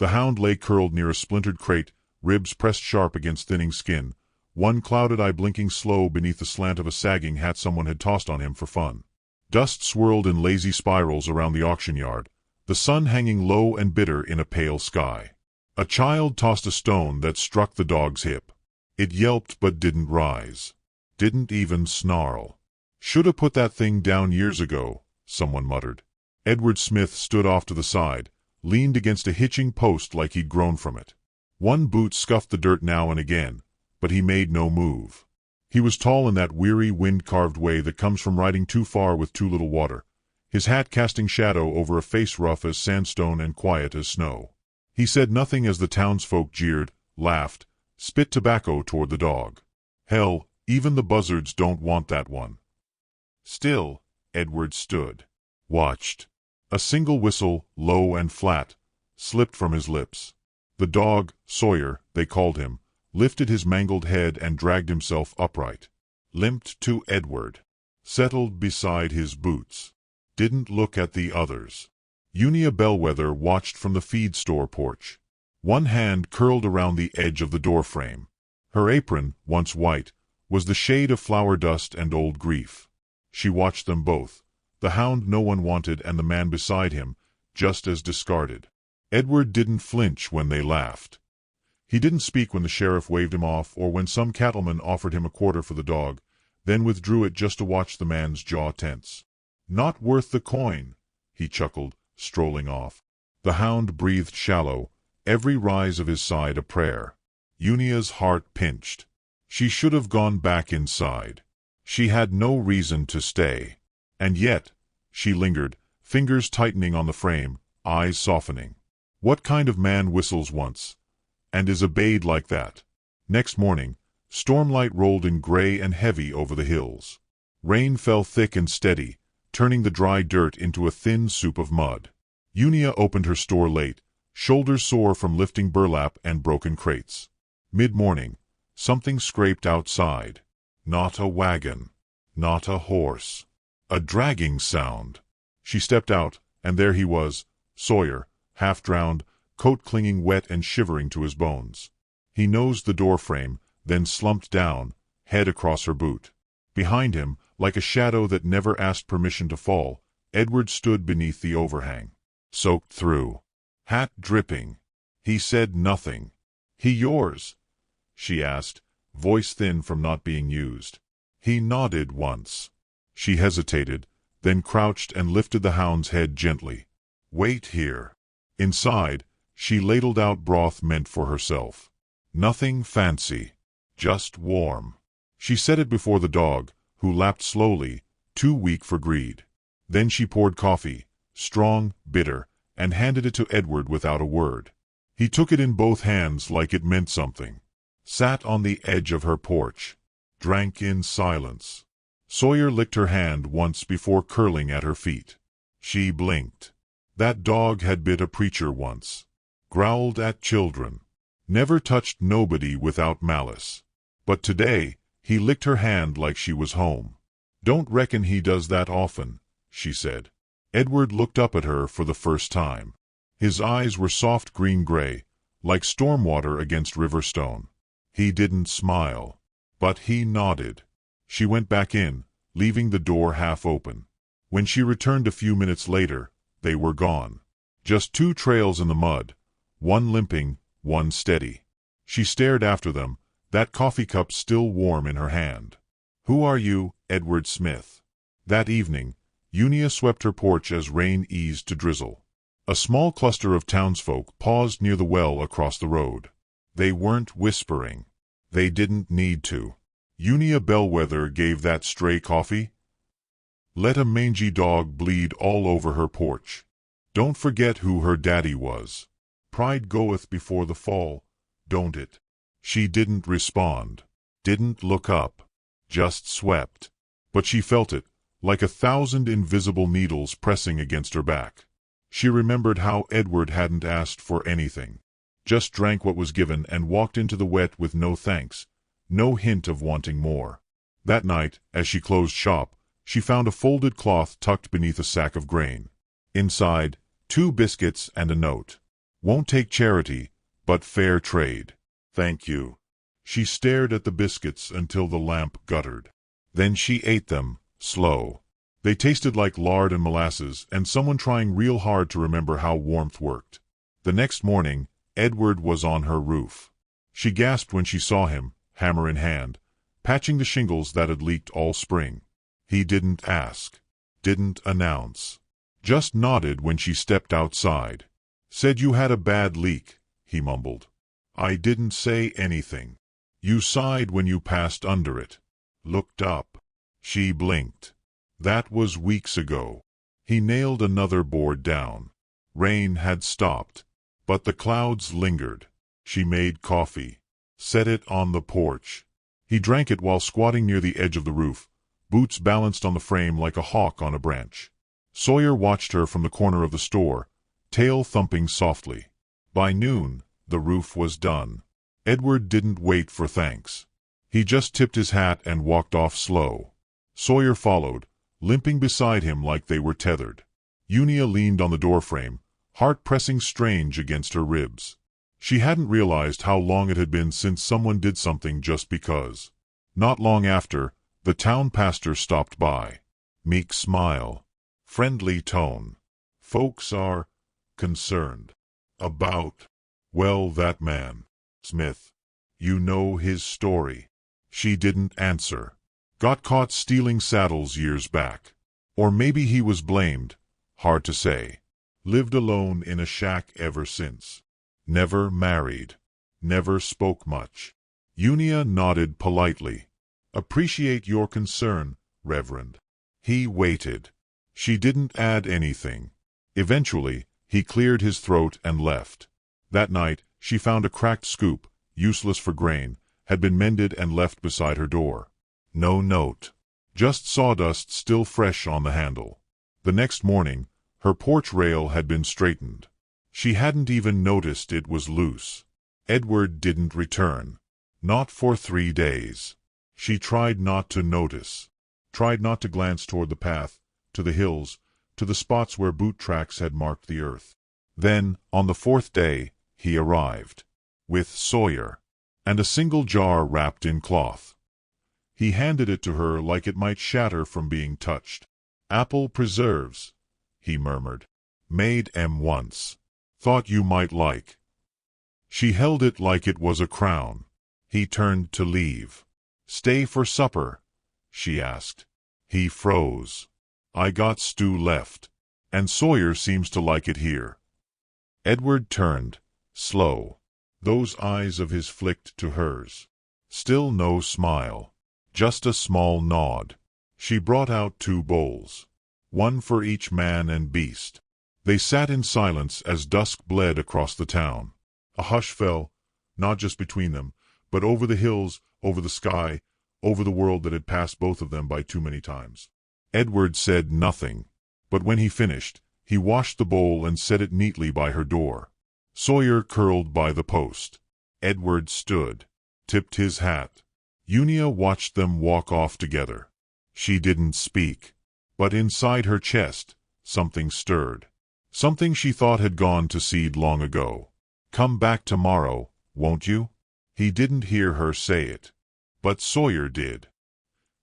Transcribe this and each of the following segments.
The hound lay curled near a splintered crate, ribs pressed sharp against thinning skin, one clouded eye blinking slow beneath the slant of a sagging hat someone had tossed on him for fun. Dust swirled in lazy spirals around the auction yard, the sun hanging low and bitter in a pale sky. A child tossed a stone that struck the dog's hip. It yelped but didn't rise. Didn't even snarl. "Shoulda put that thing down years ago," someone muttered. Edward Smith stood off to the side, leaned against a hitching post like he'd grown from it. One boot scuffed the dirt now and again, but he made no move. He was tall in that weary, wind-carved way that comes from riding too far with too little water, his hat casting shadow over a face rough as sandstone and quiet as snow. He said nothing as the townsfolk jeered, laughed, spit tobacco toward the dog. "Hell, even the buzzards don't want that one." Still, Edward stood. Watched. A single whistle, low and flat, slipped from his lips. The dog, Sawyer, they called him, lifted his mangled head and dragged himself upright. Limped to Edward. Settled beside his boots. Didn't look at the others. Unia Bellwether watched from the feed store porch. One hand curled around the edge of the doorframe. Her apron, once white, was the shade of flower dust and old grief. She watched them both, the hound no one wanted and the man beside him, just as discarded. Edward didn't flinch when they laughed. He didn't speak when the sheriff waved him off or when some cattleman offered him a quarter for the dog, then withdrew it just to watch the man's jaw tense. "Not worth the coin," he chuckled, strolling off. The hound breathed shallow, every rise of his side a prayer. Unia's heart pinched. She should have gone back inside. She had no reason to stay. And yet, she lingered, fingers tightening on the frame, eyes softening. What kind of man whistles once, and is obeyed like that? Next morning, stormlight rolled in gray and heavy over the hills. Rain fell thick and steady, turning the dry dirt into a thin soup of mud. Unia opened her store late, shoulders sore from lifting burlap and broken crates. Mid-morning, something scraped outside. Not a wagon. Not a horse. A dragging sound. She stepped out, and there he was, Sawyer, half-drowned, coat clinging wet and shivering to his bones. He nosed the doorframe, then slumped down, head across her boot. Behind him, like a shadow that never asked permission to fall, Edward stood beneath the overhang. Soaked through. Hat dripping. He said nothing. "He yours?" she asked, voice thin from not being used. He nodded once. She hesitated, then crouched and lifted the hound's head gently. "Wait here." Inside, she ladled out broth meant for herself. Nothing fancy. Just warm. She set it before the dog, who lapped slowly, too weak for greed. Then she poured coffee, strong, bitter, and handed it to Edward without a word. He took it in both hands like it meant something. Sat on the edge of her porch. Drank in silence. Sawyer licked her hand once before curling at her feet. She blinked. That dog had bit a preacher once. Growled at children. Never touched nobody without malice. But today, he licked her hand like she was home. "Don't reckon he does that often," she said. Edward looked up at her for the first time. His eyes were soft green-gray, like storm water against river stone. He didn't smile. But he nodded. She went back in, leaving the door half open. When she returned a few minutes later, they were gone. Just two trails in the mud, one limping, one steady. She stared after them, that coffee cup still warm in her hand. "Who are you, Edward Smith?" That evening, Unia swept her porch as rain eased to drizzle. A small cluster of townsfolk paused near the well across the road. They weren't whispering. They didn't need to. Unia Bellwether gave that stray coffee? Let a mangy dog bleed all over her porch. Don't forget who her daddy was. Pride goeth before the fall, don't it? She didn't respond. Didn't look up. Just swept. But she felt it, like 1,000 invisible needles pressing against her back. She remembered how Edward hadn't asked for anything. Just drank what was given and walked into the wet with no thanks, no hint of wanting more. That night, as she closed shop, she found a folded cloth tucked beneath a sack of grain. Inside, 2 biscuits and a note. Won't take charity, but fair trade. Thank you. She stared at the biscuits until the lamp guttered. Then she ate them, slow. They tasted like lard and molasses, and someone trying real hard to remember how warmth worked. The next morning, Edward was on her roof. She gasped when she saw him, hammer in hand, patching the shingles that had leaked all spring. He didn't ask, didn't announce. Just nodded when she stepped outside. Said you had a bad leak, he mumbled. I didn't say anything. You sighed when you passed under it. Looked up. She blinked. That was weeks ago. He nailed another board down. Rain had stopped, but the clouds lingered. She made coffee. Set it on the porch. He drank it while squatting near the edge of the roof, boots balanced on the frame like a hawk on a branch. Sawyer watched her from the corner of the store, tail thumping softly. By noon, the roof was done. Edward didn't wait for thanks. He just tipped his hat and walked off slow. Sawyer followed, limping beside him like they were tethered. Unia leaned on the doorframe, heart pressing strange against her ribs. She hadn't realized how long it had been since someone did something just because. Not long after, the town pastor stopped by. Meek smile. Friendly tone. Folks are concerned. About, well, that man, Smith. You know his story. She didn't answer. Got caught stealing saddles years back. Or maybe he was blamed. Hard to say. Lived alone in a shack ever since. Never married. Never spoke much. Unia nodded politely. Appreciate your concern, Reverend. He waited. She didn't add anything. Eventually, he cleared his throat and left. That night, she found a cracked scoop, useless for grain, had been mended and left beside her door. No note. Just sawdust still fresh on the handle. The next morning, her porch rail had been straightened. She hadn't even noticed it was loose. Edward didn't return. Not for 3 days. She tried not to notice. Tried not to glance toward the path, to the hills, to the spots where boot tracks had marked the earth. Then, on the 4th day, he arrived. With Sawyer. And a single jar wrapped in cloth. He handed it to her like it might shatter from being touched. Apple preserves, he murmured. Made 'em once. Thought you might like. She held it like it was a crown. He turned to leave. Stay for supper? She asked. He froze. I got stew left. And Sawyer seems to like it here. Edward turned, slow. Those eyes of his flicked to hers. Still no smile. Just a small nod. She brought out 2 bowls. One for each man and beast. They sat in silence as dusk bled across the town. A hush fell, not just between them, but over the hills, over the sky, over the world that had passed both of them by too many times. Edward said nothing, but when he finished, he washed the bowl and set it neatly by her door. Sawyer curled by the post. Edward stood, tipped his hat. Unia watched them walk off together. She didn't speak, but inside her chest, something stirred. Something she thought had gone to seed long ago. Come back tomorrow, won't you? He didn't hear her say it. But Sawyer did.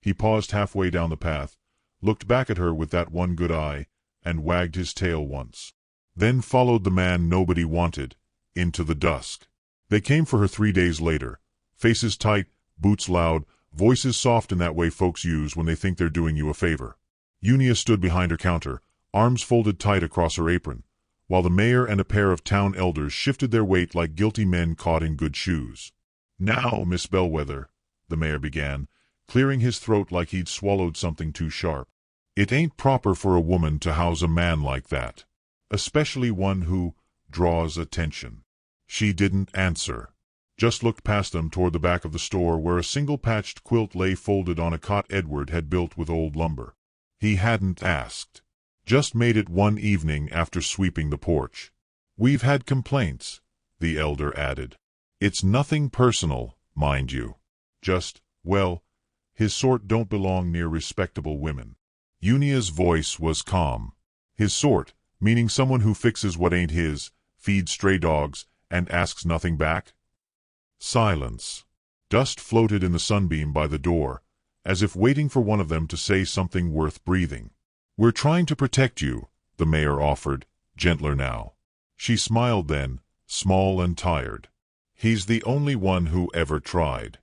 He paused halfway down the path, looked back at her with that one good eye, and wagged his tail once. Then followed the man nobody wanted, into the dusk. They came for her 3 days later, faces tight, boots loud, voices soft in that way folks use when they think they're doing you a favor. Unia stood behind her counter, arms folded tight across her apron, while the mayor and a pair of town elders shifted their weight like guilty men caught in good shoes. Now, Miss Bellwether, the mayor began, clearing his throat like he'd swallowed something too sharp. It ain't proper for a woman to house a man like that, especially one who draws attention. She didn't answer. Just looked past them toward the back of the store where a single patched quilt lay folded on a cot Edward had built with old lumber. He hadn't asked. Just made it one evening after sweeping the porch. We've had complaints, the elder added. It's nothing personal, mind you. Just, well, his sort don't belong near respectable women. Unia's voice was calm. His sort, meaning someone who fixes what ain't his, feeds stray dogs, and asks nothing back? Silence. Dust floated in the sunbeam by the door, as if waiting for one of them to say something worth breathing. "We're trying to protect you," the mayor offered, gentler now. She smiled then, small and tired. "He's the only one who ever tried."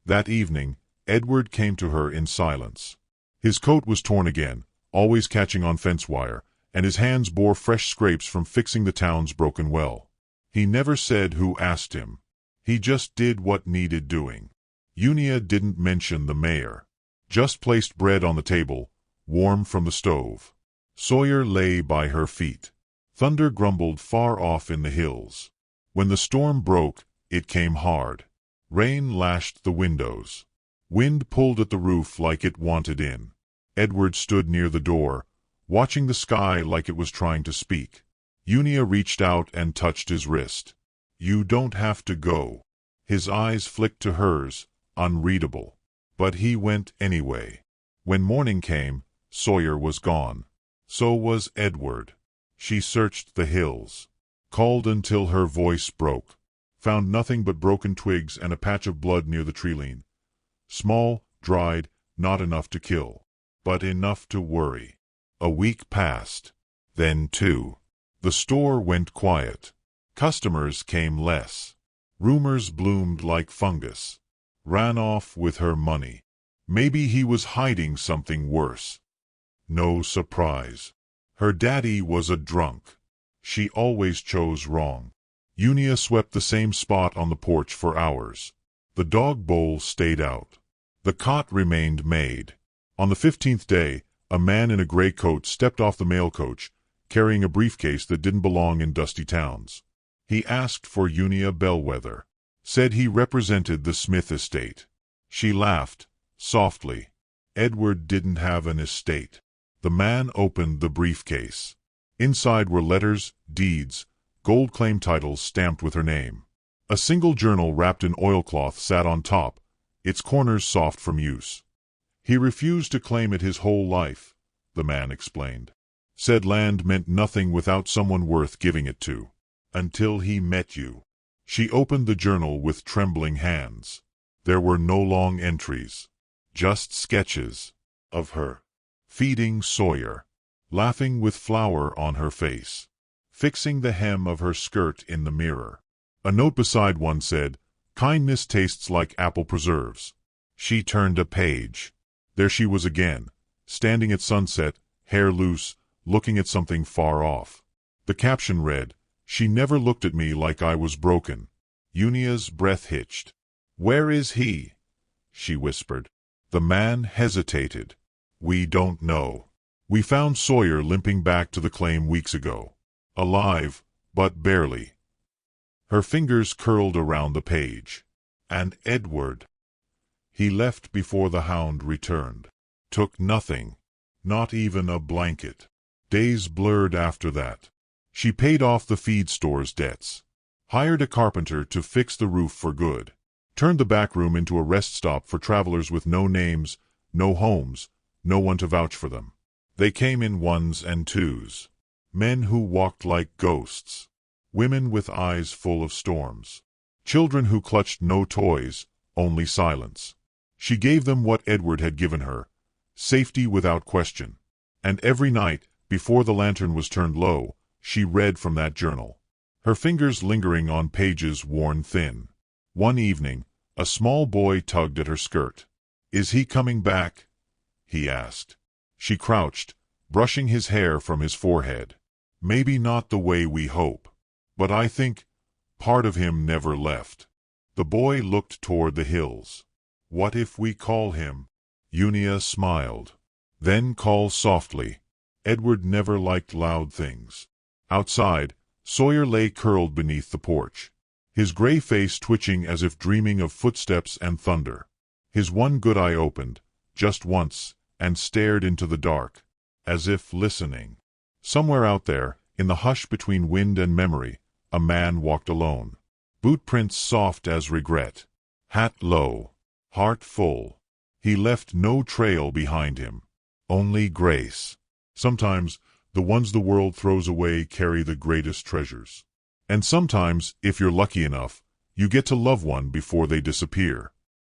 That evening, Edward came to her in silence. His coat was torn again, always catching on fence wire, and his hands bore fresh scrapes from fixing the town's broken well. He never said who asked him. He just did what needed doing. Unia didn't mention the mayor. Just placed bread on the table, warm from the stove. Sawyer lay by her feet. Thunder grumbled far off in the hills. When the storm broke, it came hard. Rain lashed the windows. Wind pulled at the roof like it wanted in. Edward stood near the door, watching the sky like it was trying to speak. Unia reached out and touched his wrist. "You don't have to go." His eyes flicked to hers, unreadable. But he went anyway. When morning came, Sawyer was gone. So was Edward. She searched the hills. Called until her voice broke. Found nothing but broken twigs and a patch of blood near the treeline. Small, dried, not enough to kill, but enough to worry. A week passed. Then two. The store went quiet. Customers came less. Rumors bloomed like fungus. Ran off with her money. Maybe he was hiding something worse. No surprise. Her daddy was a drunk. She always chose wrong. Unia swept the same spot on the porch for hours. The dog bowl stayed out. The cot remained made. On the 15th day, a man in a gray coat stepped off the mail coach, carrying a briefcase that didn't belong in dusty towns. He asked for Unia Bellwether. Said he represented the Smith estate. She laughed, softly. Edward didn't have an estate. The man opened the briefcase. Inside were letters, deeds, gold claim titles stamped with her name. A single journal wrapped in oilcloth sat on top, its corners soft from use. He refused to claim it his whole life, the man explained. Said land meant nothing without someone worth giving it to. Until he met you. She opened the journal with trembling hands. There were no long entries. Just sketches. Of her. Feeding Sawyer. Laughing with flour on her face. Fixing the hem of her skirt in the mirror. A note beside one said, "Kindness tastes like apple preserves." She turned a page. There she was again, standing at sunset, hair loose, looking at something far off. The caption read, "She never looked at me like I was broken." Unia's breath hitched. "Where is he?" she whispered. The man hesitated. "We don't know. We found Sawyer limping back to the claim weeks ago. Alive, but barely." Her fingers curled around the page. And Edward. He left before the Hound returned. Took nothing. Not even a blanket. Days blurred after that. She paid off the feed store's debts. Hired a carpenter to fix the roof for good. Turned the back room into a rest stop for travelers with no names, no homes, no one to vouch for them. They came in ones and twos. Men who walked like ghosts. Women with eyes full of storms. Children who clutched no toys, only silence. She gave them what Edward had given her, safety without question. And every night, before the lantern was turned low, she read from that journal, her fingers lingering on pages worn thin. One evening, a small boy tugged at her skirt. "Is he coming back?" he asked. She crouched, brushing his hair from his forehead. "Maybe not the way we hope. But I think part of him never left." The boy looked toward the hills. "What if we call him?" Unia smiled. "Then call softly." Edward never liked loud things. Outside, Sawyer lay curled beneath the porch, his gray face twitching as if dreaming of footsteps and thunder. His one good eye opened, just once, and stared into the dark, as if listening. Somewhere out there, in the hush between wind and memory, a man walked alone. Boot prints soft as regret. Hat low. Heart full. He left no trail behind him. Only grace. Sometimes, the ones the world throws away carry the greatest treasures. And sometimes, if you're lucky enough, you get to love one before they disappear.